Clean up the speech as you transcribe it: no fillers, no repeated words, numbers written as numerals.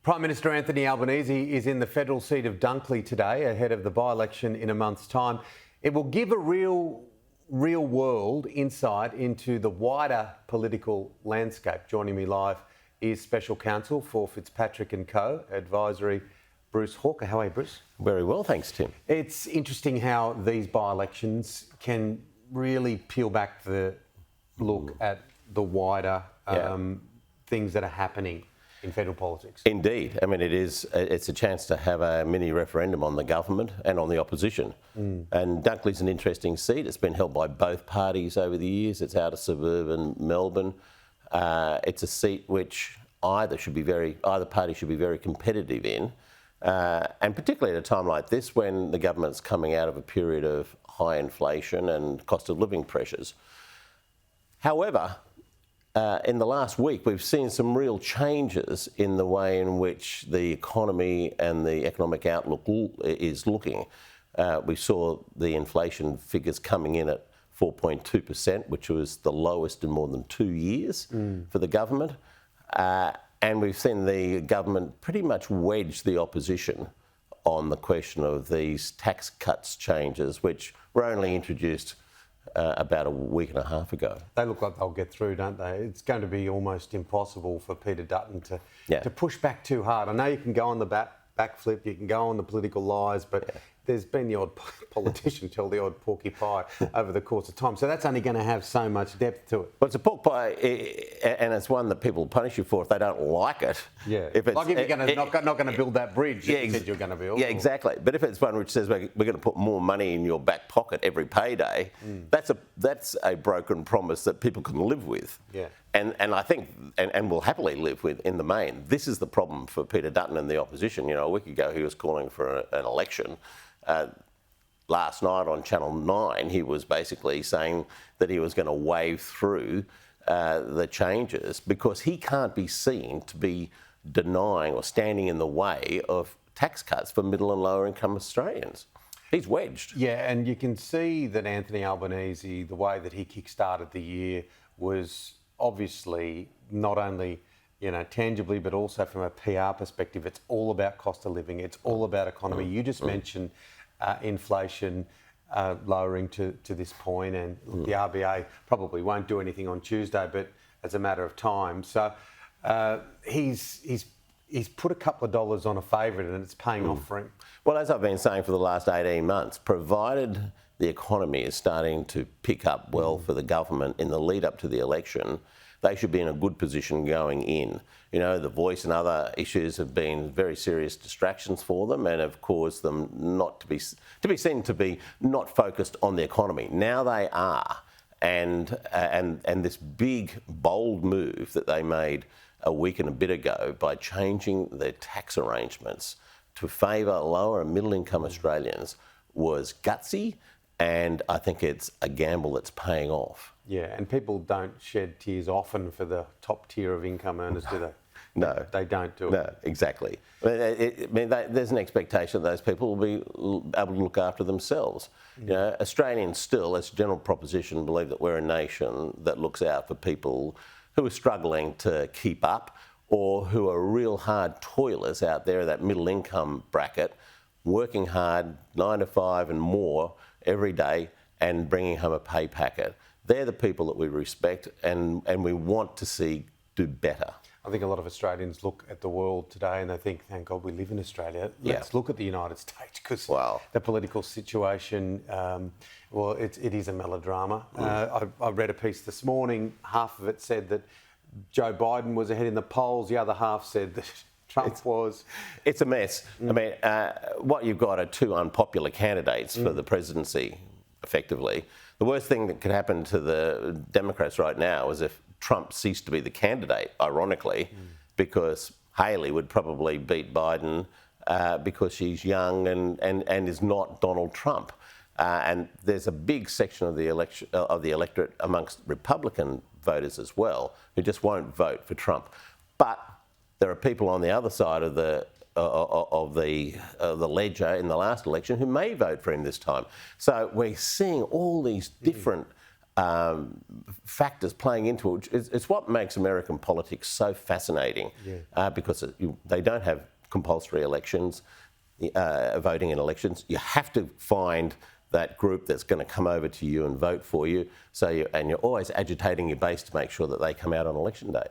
Prime Minister Anthony Albanese is in the federal seat of Dunkley today, ahead of the by-election in a month's time. It will give a real-world insight into the wider political landscape. Joining me live is Special Counsel for Fitzpatrick and Co, Advisory, Bruce Hawker. How are you, Bruce? Very well, thanks, Tim. It's interesting how these by-elections can really peel back the look at the wider things that are happening in federal politics. Indeed. I mean, it's a chance to have a mini referendum on the government and on the opposition. And Dunkley's an interesting seat. It's been held by both parties over the years. It's out of suburban Melbourne. It's a seat which either party should be very competitive in. And particularly at a time like this when the government's coming out of a period of high inflation and cost of living pressures. However, in the last week, we've seen some real changes in the way in which the economy and the economic outlook is looking. We saw the inflation figures coming in at 4.2%, which was the lowest in more than 2 years for the government. And we've seen the government pretty much wedge the opposition on the question of these tax cuts changes, which were only introduced about a week and a half ago. They look like they'll get through, don't they? It's going to be almost impossible for Peter Dutton to push back too hard. I know you can go on the backflip, you can go on the political lies, but there's been the odd politician tell the odd porky pie over the course of time. So that's only going to have so much depth to it. Well, it's a pork pie, and it's one that people punish you for if they don't like it. Yeah, if you're not going to build that bridge that you said you're going to build. Yeah, exactly. But if it's one which says we're going to put more money in your back pocket every payday, that's a broken promise that people can live with. Yeah. And I think, and will happily live with in the main. This is the problem for Peter Dutton and the opposition. You know, a week ago he was calling for an election. Last night on Channel 9, he was basically saying that he was going to wave through the changes because he can't be seen to be denying or standing in the way of tax cuts for middle and lower income Australians. He's wedged. Yeah, and you can see that Anthony Albanese, the way that he kick-started the year was obviously not only tangibly, but also from a PR perspective. It's all about cost of living. It's all about economy. You just mentioned inflation lowering to this point, and the RBA probably won't do anything on Tuesday, but as a matter of time. So he's put a couple of dollars on a favourite, and it's paying off for him. Well, as I've been saying for the last 18 months, provided the economy is starting to pick up well for the government in the lead up to the election, they should be in a good position going in. You know, the Voice and other issues have been very serious distractions for them and have caused them not to be seen to be not focused on the economy. Now they are, and this big bold move that they made a week and a bit ago by changing their tax arrangements to favour lower and middle income Australians was gutsy, and I think it's a gamble that's paying off. Yeah, and people don't shed tears often for the top tier of income earners, do they? No. They don't do it. No, exactly. There's an expectation that those people will be able to look after themselves. You know, Australians still, as a general proposition, believe that we're a nation that looks out for people who are struggling to keep up or who are real hard toilers out there in that middle income bracket, working hard, 9 to 5 and more every day and bringing home a pay packet. They're the people that we respect and we want to see do better. I think a lot of Australians look at the world today and they think, thank God we live in Australia. Let's look at the United States because the political situation, it is a melodrama. I read a piece this morning. Half of it said that Joe Biden was ahead in the polls. The other half said that Trump was. It's a mess. I mean, what you've got are two unpopular candidates for the presidency, effectively. The worst thing that could happen to the Democrats right now is if Trump ceased to be the candidate, ironically, because Haley would probably beat Biden because she's young and is not Donald Trump. And there's a big section of the electorate amongst Republican voters as well who just won't vote for Trump. But there are people on the other side of the ledger in the last election who may vote for him this time. So we're seeing all these different factors playing into it. It's what makes American politics so fascinating, because they don't have compulsory elections, voting in elections. You have to find that group that's going to come over to you and vote for you. And you're always agitating your base to make sure that they come out on election day.